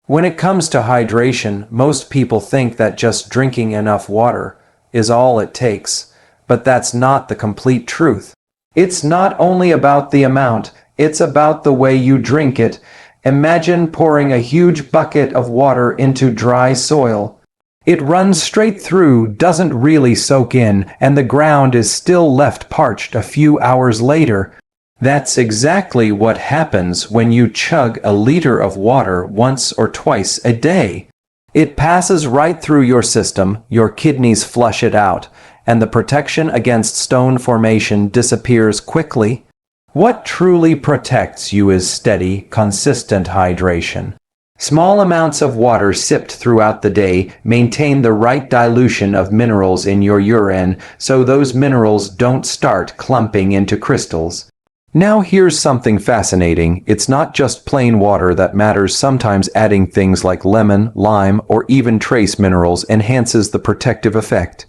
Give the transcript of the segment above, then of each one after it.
When it comes to hydration, most people think that just drinking enough water is all it takes, but that's not the complete truth. It's not only about the amount, it's about the way you drink it. Imagine pouring a huge bucket of water into dry soil. It runs straight through, doesn't really soak in, and the ground is still left parched a few hours later. That's exactly what happens when you chug a liter of water once or twice a day. It passes right through your system, your kidneys flush it out, and the protection against stone formation disappears quickly. What truly protects you is steady, consistent hydration. Small amounts of water sipped throughout the day maintain the right dilution of minerals in your urine so those minerals don't start clumping into crystals. Now here's something fascinating. It's not just plain water that matters. Sometimes adding things like lemon, lime, or even trace minerals enhances the protective effect.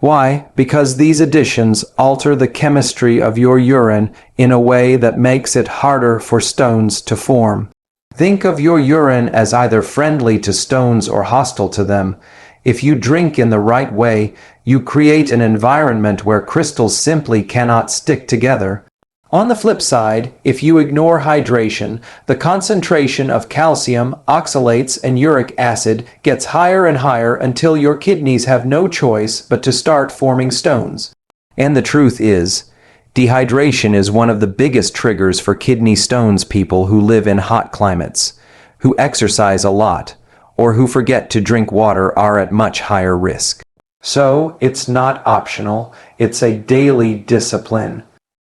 Why? Because these additions alter the chemistry of your urine in a way that makes it harder for stones to form. Think of your urine as either friendly to stones or hostile to them. If you drink in the right way, you create an environment where crystals simply cannot stick together. On the flip side, if you ignore hydration, the concentration of calcium, oxalates, and uric acid gets higher and higher until your kidneys have no choice but to start forming stones. And the truth is, dehydration is one of the biggest triggers for kidney stones. People who live in hot climates, who exercise a lot, or who forget to drink water are at much higher risk. So, it's not optional, it's a daily discipline.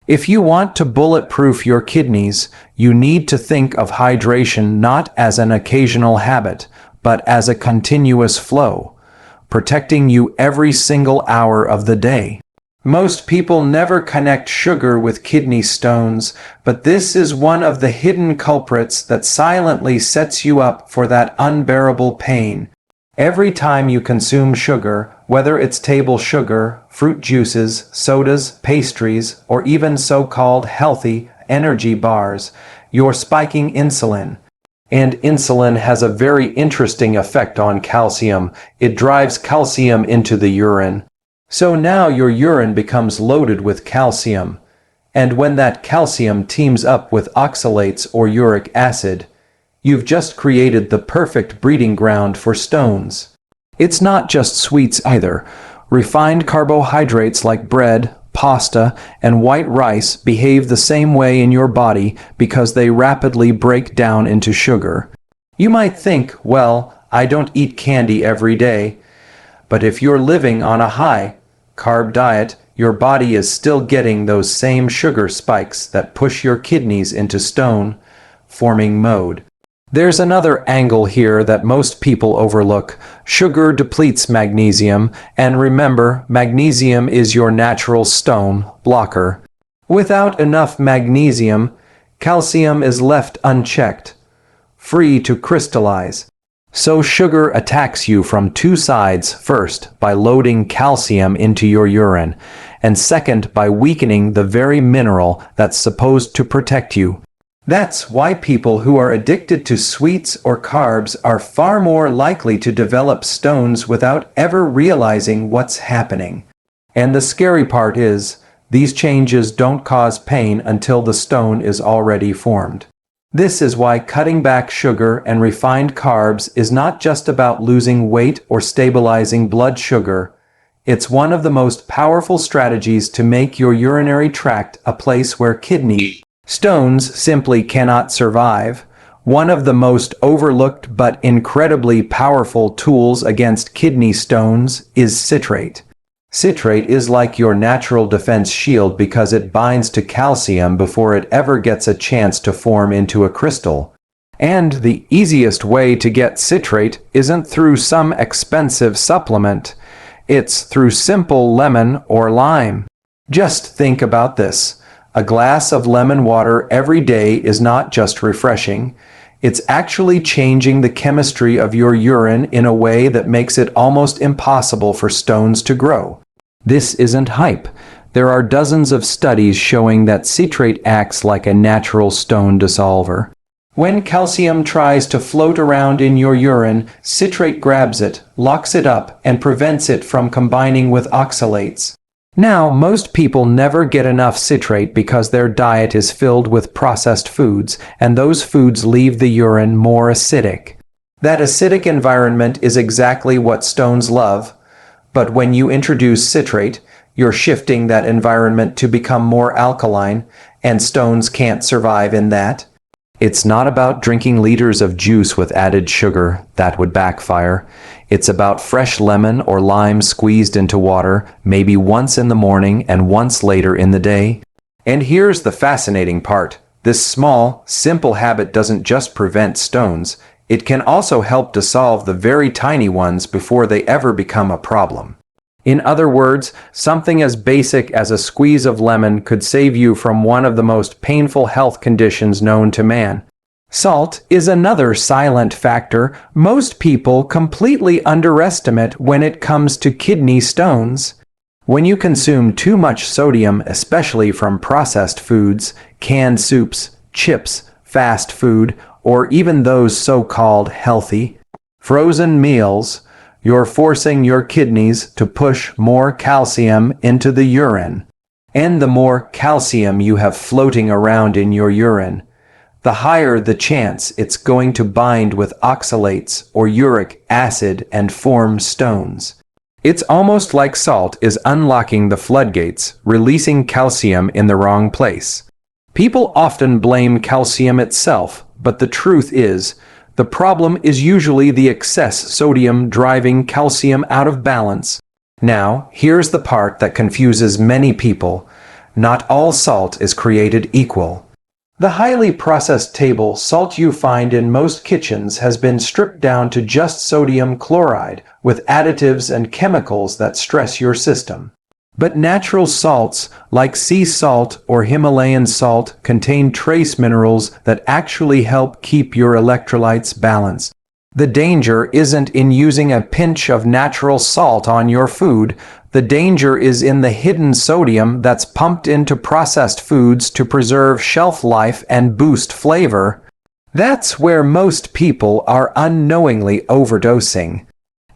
If you want to bulletproof your kidneys, you need to think of hydration not as an occasional habit, but as a continuous flow, protecting you every single hour of the day. Most people never connect sugar with kidney stones, but this is one of the hidden culprits that silently sets you up for that unbearable pain. Every time you consume sugar, whether it's table sugar, fruit juices, sodas, pastries, or even so-called healthy energy bars, you're spiking insulin. And insulin has a very interesting effect on calcium. It drives calcium into the urine. So now your urine becomes loaded with calcium. And when that calcium teams up with oxalates or uric acid, you've just created the perfect breeding ground for stones. It's not just sweets either. Refined carbohydrates like bread, pasta, and white rice behave the same way in your body because they rapidly break down into sugar. You might think, well, I don't eat candy every day. But if you're living on a high carb diet, your body is still getting those same sugar spikes that push your kidneys into stone forming mode. There's another angle here that most people overlook. Sugar depletes magnesium, and remember, magnesium is your natural stone blocker. Without enough magnesium, calcium is left unchecked, free to crystallize. So sugar attacks you from two sides. First, by loading calcium into your urine, and second, by weakening the very mineral that's supposed to protect you. That's why people who are addicted to sweets or carbs are far more likely to develop stones without ever realizing what's happening. And the scary part is, these changes don't cause pain until the stone is already formed. This is why cutting back sugar and refined carbs is not just about losing weight or stabilizing blood sugar. It's one of the most powerful strategies to make your urinary tract a place where kidney stones simply cannot survive. One of the most overlooked but incredibly powerful tools against kidney stones is citrate. Citrate is like your natural defense shield because it binds to calcium before it ever gets a chance to form into a crystal. And the easiest way to get citrate isn't through some expensive supplement. It's through simple lemon or lime. Just think about this. A glass of lemon water every day is not just refreshing. It's actually changing the chemistry of your urine in a way that makes it almost impossible for stones to grow. This isn't hype. There are dozens of studies showing that citrate acts like a natural stone dissolver. When calcium tries to float around in your urine, citrate grabs it, locks it up, and prevents it from combining with oxalates. Now, most people never get enough citrate because their diet is filled with processed foods, and those foods leave the urine more acidic. That acidic environment is exactly what stones love, but when you introduce citrate, you're shifting that environment to become more alkaline, and stones can't survive in that. It's not about drinking liters of juice with added sugar, that would backfire. It's about fresh lemon or lime squeezed into water, maybe once in the morning and once later in the day. And here's the fascinating part. This small, simple habit doesn't just prevent stones, it can also help to solve the very tiny ones before they ever become a problem. In other words, something as basic as a squeeze of lemon could save you from one of the most painful health conditions known to man. Salt is another silent factor most people completely underestimate when it comes to kidney stones. When you consume too much sodium, especially from processed foods, canned soups, chips, fast food, or even those so-called healthy, frozen meals, you're forcing your kidneys to push more calcium into the urine. And the more calcium you have floating around in your urine, the higher the chance it's going to bind with oxalates or uric acid and form stones. It's almost like salt is unlocking the floodgates, releasing calcium in the wrong place. People often blame calcium itself, but the truth is, the problem is usually the excess sodium driving calcium out of balance. Now, here's the part that confuses many people. Not all salt is created equal. The highly processed table salt you find in most kitchens has been stripped down to just sodium chloride, with additives and chemicals that stress your system. But natural salts, like sea salt or Himalayan salt, contain trace minerals that actually help keep your electrolytes balanced. The danger isn't in using a pinch of natural salt on your food. The danger is in the hidden sodium that's pumped into processed foods to preserve shelf life and boost flavor. That's where most people are unknowingly overdosing.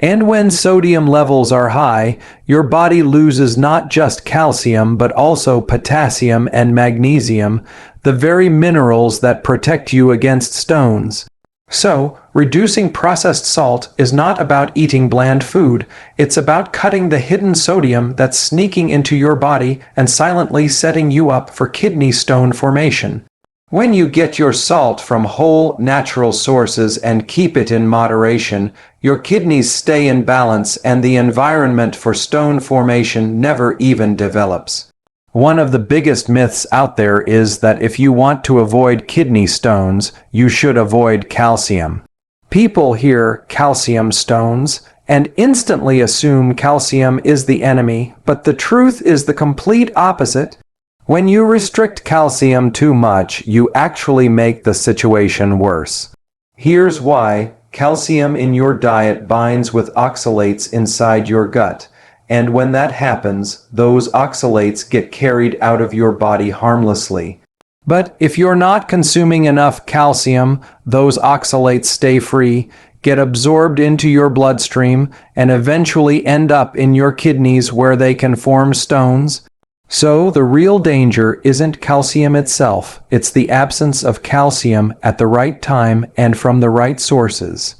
And when sodium levels are high, your body loses not just calcium but also potassium and magnesium, the very minerals that protect you against stones. So, reducing processed salt is not about eating bland food, it's about cutting the hidden sodium that's sneaking into your body and silently setting you up for kidney stone formation. When you get your salt from whole, natural sources and keep it in moderation, your kidneys stay in balance and the environment for stone formation never even develops. One of the biggest myths out there is that if you want to avoid kidney stones, you should avoid calcium. People hear calcium stones and instantly assume calcium is the enemy, but the truth is the complete opposite. When you restrict calcium too much, you actually make the situation worse. Here's why. Calcium in your diet binds with oxalates inside your gut, and when that happens, those oxalates get carried out of your body harmlessly. But if you're not consuming enough calcium, those oxalates stay free, get absorbed into your bloodstream, and eventually end up in your kidneys where they can form stones. So the real danger isn't calcium itself, it's the absence of calcium at the right time and from the right sources.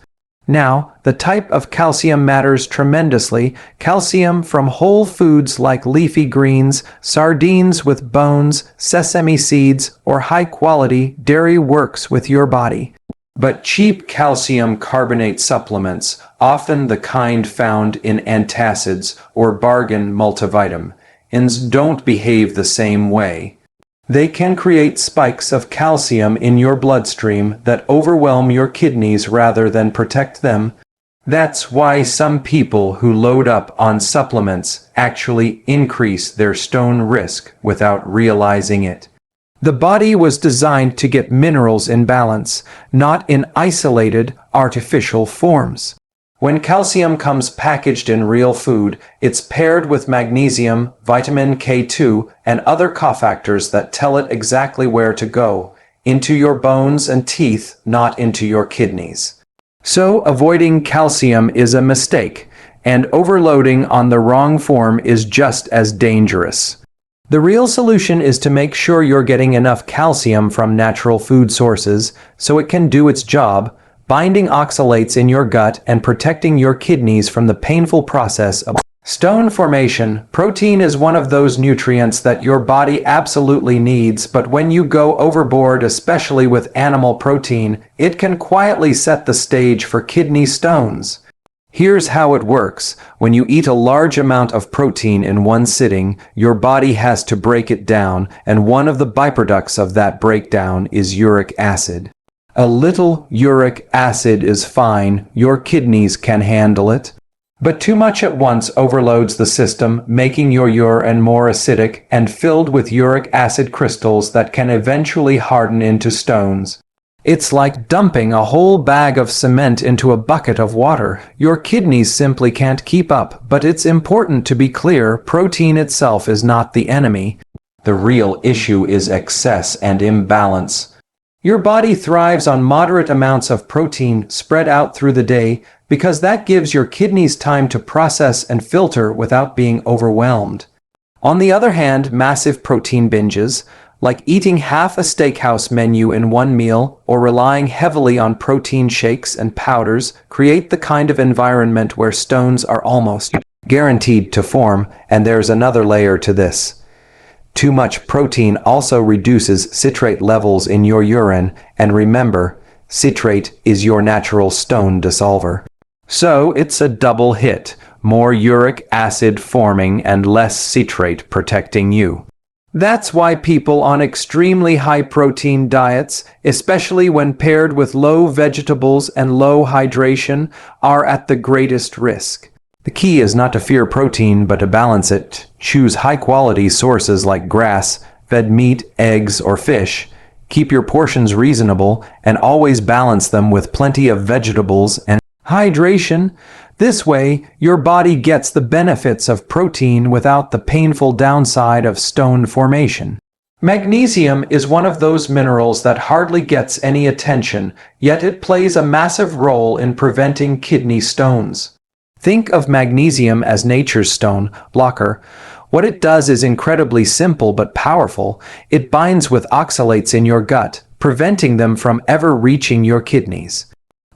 Now, the type of calcium matters tremendously. Calcium from whole foods like leafy greens, sardines with bones, sesame seeds, or high-quality dairy works with your body. But cheap calcium carbonate supplements, often the kind found in antacids or bargain multivitamins, don't behave the same way. They can create spikes of calcium in your bloodstream that overwhelm your kidneys rather than protect them. That's why some people who load up on supplements actually increase their stone risk without realizing it. The body was designed to get minerals in balance, not in isolated, artificial forms. When calcium comes packaged in real food, it's paired with magnesium, vitamin K2, and other cofactors that tell it exactly where to go, into your bones and teeth, not into your kidneys. So avoiding calcium is a mistake, and overloading on the wrong form is just as dangerous. The real solution is to make sure you're getting enough calcium from natural food sources so it can do its job, binding oxalates in your gut and protecting your kidneys from the painful process of stone formation. Protein is one of those nutrients that your body absolutely needs, but when you go overboard, especially with animal protein, it can quietly set the stage for kidney stones. Here's how it works. When you eat a large amount of protein in one sitting, your body has to break it down, and one of the byproducts of that breakdown is uric acid. A little uric acid is fine, your kidneys can handle it. But too much at once overloads the system, making your urine more acidic and filled with uric acid crystals that can eventually harden into stones. It's like dumping a whole bag of cement into a bucket of water. Your kidneys simply can't keep up, but it's important to be clear, protein itself is not the enemy. The real issue is excess and imbalance. Your body thrives on moderate amounts of protein spread out through the day because that gives your kidneys time to process and filter without being overwhelmed. On the other hand, massive protein binges, like eating half a steakhouse menu in one meal or relying heavily on protein shakes and powders, create the kind of environment where stones are almost guaranteed to form. And there's another layer to this. Too much protein also reduces citrate levels in your urine, and remember, citrate is your natural stone dissolver. So it's a double hit, more uric acid forming and less citrate protecting you. That's why people on extremely high-protein diets, especially when paired with low vegetables and low hydration, are at the greatest risk. The key is not to fear protein, but to balance it. Choose high-quality sources like grass-fed meat, eggs, or fish. Keep your portions reasonable, and always balance them with plenty of vegetables and hydration. This way, your body gets the benefits of protein without the painful downside of stone formation. Magnesium is one of those minerals that hardly gets any attention, yet it plays a massive role in preventing kidney stones. Think of magnesium as nature's stone blocker. What it does is incredibly simple but powerful. It binds with oxalates in your gut, preventing them from ever reaching your kidneys.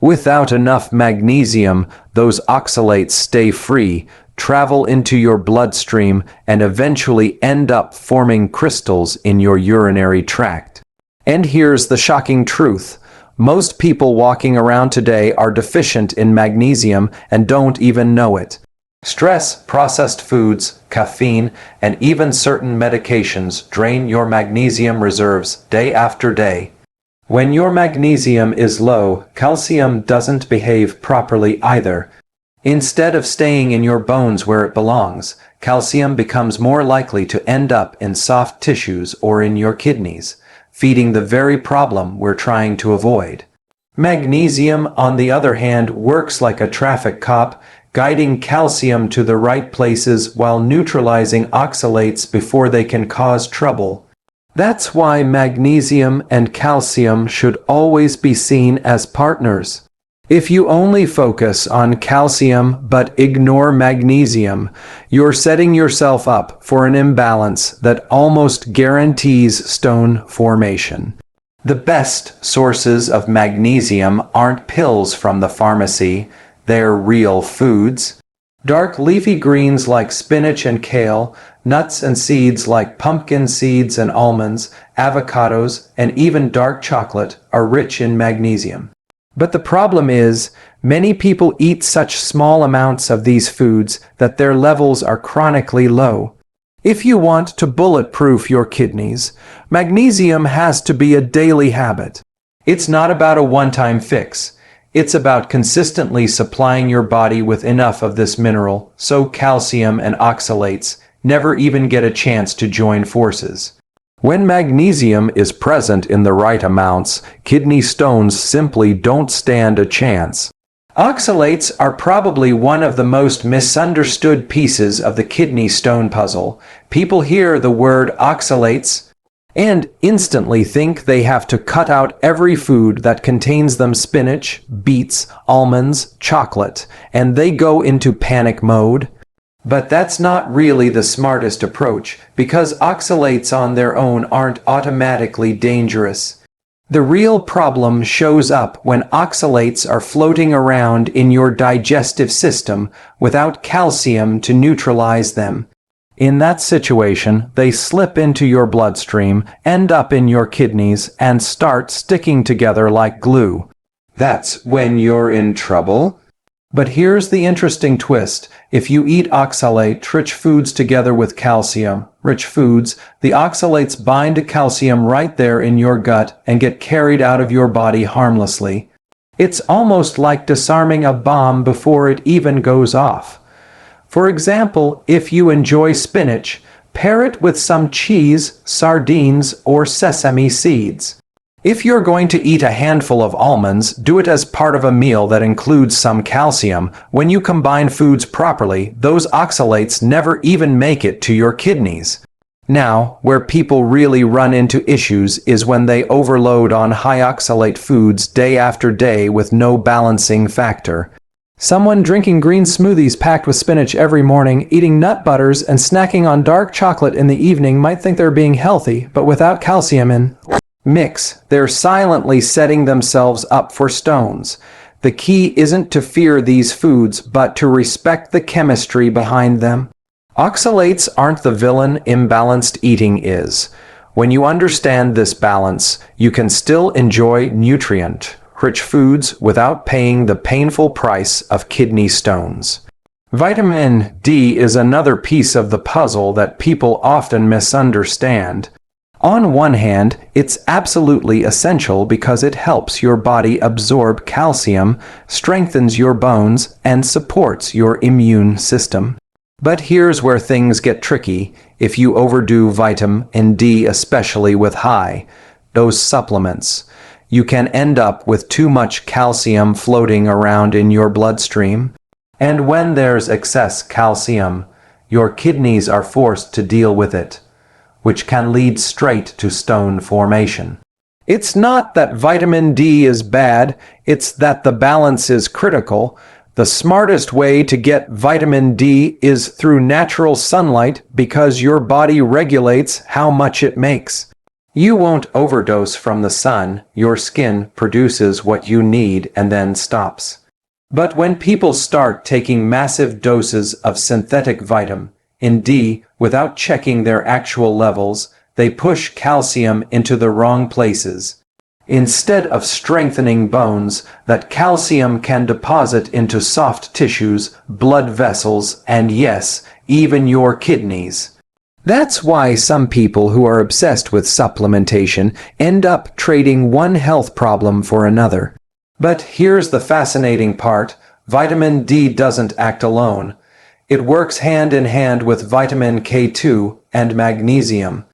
Without enough magnesium, those oxalates stay free, travel into your bloodstream, and eventually end up forming crystals in your urinary tract. And here's the shocking truth. Most people walking around today are deficient in magnesium and don't even know it. Stress, processed foods, caffeine, and even certain medications drain your magnesium reserves day after day. When your magnesium is low, calcium doesn't behave properly either. Instead of staying in your bones where it belongs, calcium becomes more likely to end up in soft tissues or in your kidneys, feeding the very problem we're trying to avoid. Magnesium, on the other hand, works like a traffic cop, guiding calcium to the right places while neutralizing oxalates before they can cause trouble. That's why magnesium and calcium should always be seen as partners. If you only focus on calcium but ignore magnesium, you're setting yourself up for an imbalance that almost guarantees stone formation. The best sources of magnesium aren't pills from the pharmacy, they're real foods. Dark leafy greens like spinach and kale, nuts and seeds like pumpkin seeds and almonds, avocados, and even dark chocolate are rich in magnesium. But the problem is, many people eat such small amounts of these foods that their levels are chronically low. If you want to bulletproof your kidneys, magnesium has to be a daily habit. It's not about a one-time fix. It's about consistently supplying your body with enough of this mineral so calcium and oxalates never even get a chance to join forces. When magnesium is present in the right amounts, kidney stones simply don't stand a chance. Oxalates are probably one of the most misunderstood pieces of the kidney stone puzzle. People hear the word oxalates and instantly think they have to cut out every food that contains them: spinach, beets, almonds, chocolate, and they go into panic mode. But that's not really the smartest approach, because oxalates on their own aren't automatically dangerous. The real problem shows up when oxalates are floating around in your digestive system without calcium to neutralize them. In that situation, they slip into your bloodstream, end up in your kidneys, and start sticking together like glue. That's when you're in trouble. But here's the interesting twist. If you eat oxalate-rich foods together with calcium-rich foods, the oxalates bind to calcium right there in your gut and get carried out of your body harmlessly. It's almost like disarming a bomb before it even goes off. For example, if you enjoy spinach, pair it with some cheese, sardines, or sesame seeds. If you're going to eat a handful of almonds, do it as part of a meal that includes some calcium. When you combine foods properly, those oxalates never even make it to your kidneys. Now, where people really run into issues is when they overload on high oxalate foods day after day with no balancing factor. Someone drinking green smoothies packed with spinach every morning, eating nut butters, and snacking on dark chocolate in the evening might think they're being healthy, but without calcium in mix, they're silently setting themselves up for stones. The key isn't to fear these foods, but to respect the chemistry behind them. Oxalates aren't the villain, imbalanced eating is. When you understand this balance, you can still enjoy nutrient-rich foods without paying the painful price of kidney stones. Vitamin D is another piece of the puzzle that people often misunderstand. On one hand, it's absolutely essential because it helps your body absorb calcium, strengthens your bones, and supports your immune system. But here's where things get tricky. If you overdo vitamin D, especially with high-dose supplements, you can end up with too much calcium floating around in your bloodstream. And when there's excess calcium, your kidneys are forced to deal with it, which can lead straight to stone formation. It's not that vitamin D is bad, it's that the balance is critical. The smartest way to get vitamin D is through natural sunlight because your body regulates how much it makes. You won't overdose from the sun, your skin produces what you need and then stops. But when people start taking massive doses of synthetic vitamin D without checking their actual levels, they push calcium into the wrong places. Instead of strengthening bones, that calcium can deposit into soft tissues, blood vessels, and yes, even your kidneys. That's why some people who are obsessed with supplementation end up trading one health problem for another. But here's the fascinating part: vitamin D doesn't act alone. It works hand in hand with vitamin K2 and magnesium.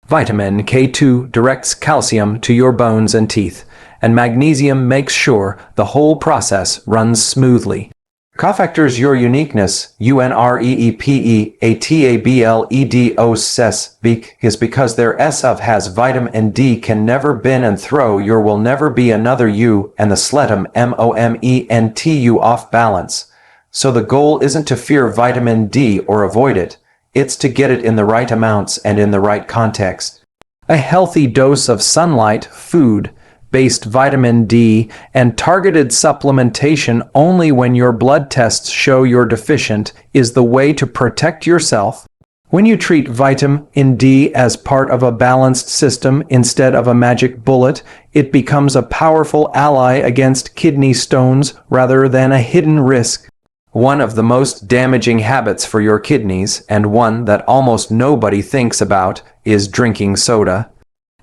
Vitamin K2 directs calcium to your bones and teeth, and magnesium makes sure the whole process runs smoothly. Cofactors your uniqueness, UNREEPEATABLEDOS, is because their S of has vitamin D can never bin and throw your will never be another you and the sletum momentu off balance. So the goal isn't to fear vitamin D or avoid it, it's to get it in the right amounts and in the right context. A healthy dose of sunlight, food-based vitamin D, and targeted supplementation only when your blood tests show you're deficient is the way to protect yourself. When you treat vitamin D as part of a balanced system instead of a magic bullet, it becomes a powerful ally against kidney stones rather than a hidden risk. One of the most damaging habits for your kidneys, and one that almost nobody thinks about, is drinking soda.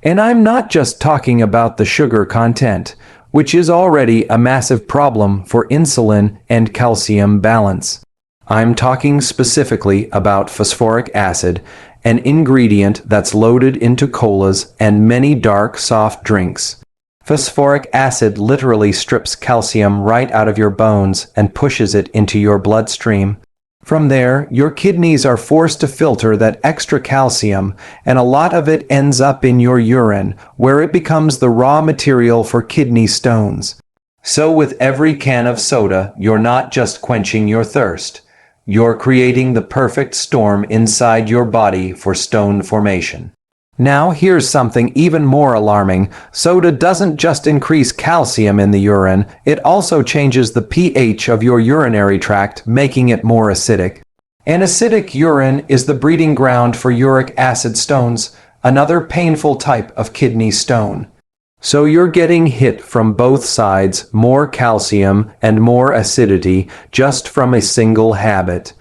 And I'm not just talking about the sugar content, which is already a massive problem for insulin and calcium balance. I'm talking specifically about phosphoric acid, an ingredient that's loaded into colas and many dark soft drinks. Phosphoric acid literally strips calcium right out of your bones and pushes it into your bloodstream. From there, your kidneys are forced to filter that extra calcium, and a lot of it ends up in your urine, where it becomes the raw material for kidney stones. So with every can of soda, you're not just quenching your thirst. You're creating the perfect storm inside your body for stone formation. Now here's something even more alarming. Soda doesn't just increase calcium in the urine, it also changes the pH of your urinary tract, making it more acidic. And acidic urine is the breeding ground for uric acid stones, another painful type of kidney stone. So you're getting hit from both sides, more calcium and more acidity, just from a single habit.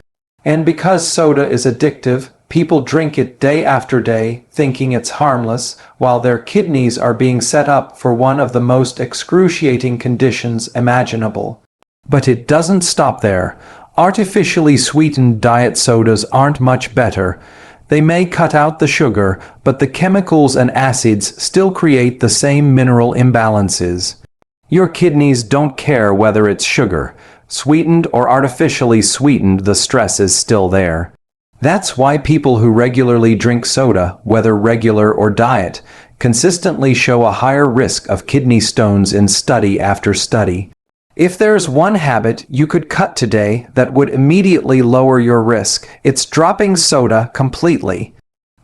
And because soda is addictive, people drink it day after day, thinking it's harmless, while their kidneys are being set up for one of the most excruciating conditions imaginable. But it doesn't stop there. Artificially sweetened diet sodas aren't much better. They may cut out the sugar, but the chemicals and acids still create the same mineral imbalances. Your kidneys don't care whether it's sugar. Sweetened or artificially sweetened, the stress is still there. That's why people who regularly drink soda, whether regular or diet, consistently show a higher risk of kidney stones in study after study. If there's one habit you could cut today that would immediately lower your risk, it's dropping soda completely.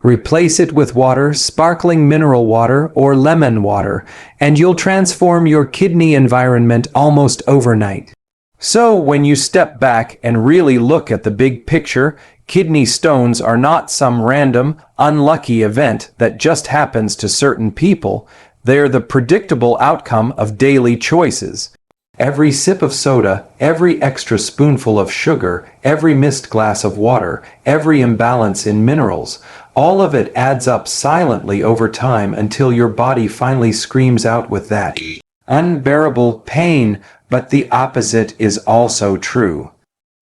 Replace it with water, sparkling mineral water, or lemon water, and you'll transform your kidney environment almost overnight. So when you step back and really look at the big picture, kidney stones are not some random, unlucky event that just happens to certain people. They're the predictable outcome of daily choices. Every sip of soda, every extra spoonful of sugar, every missed glass of water, every imbalance in minerals, all of it adds up silently over time until your body finally screams out with that unbearable pain. But the opposite is also true.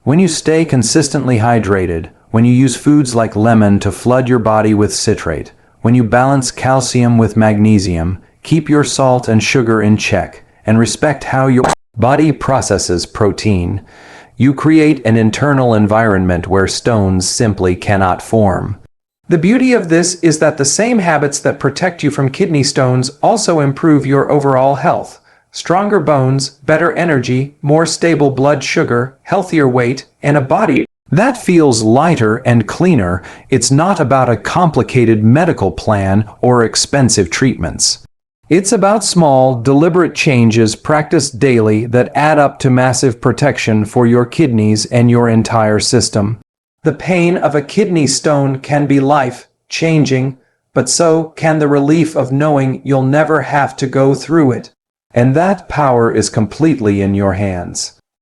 When you stay consistently hydrated, when you use foods like lemon to flood your body with citrate, when you balance calcium with magnesium, keep your salt and sugar in check, and respect how your body processes protein, you create an internal environment where stones simply cannot form. The beauty of this is that the same habits that protect you from kidney stones also improve your overall health. Stronger bones, better energy, more stable blood sugar, healthier weight, and a body that feels lighter and cleaner. It's not about a complicated medical plan or expensive treatments. It's about small, deliberate changes practiced daily that add up to massive protection for your kidneys and your entire system. The pain of a kidney stone can be life-changing, but so can the relief of knowing you'll never have to go through it. And that power is completely in your hands.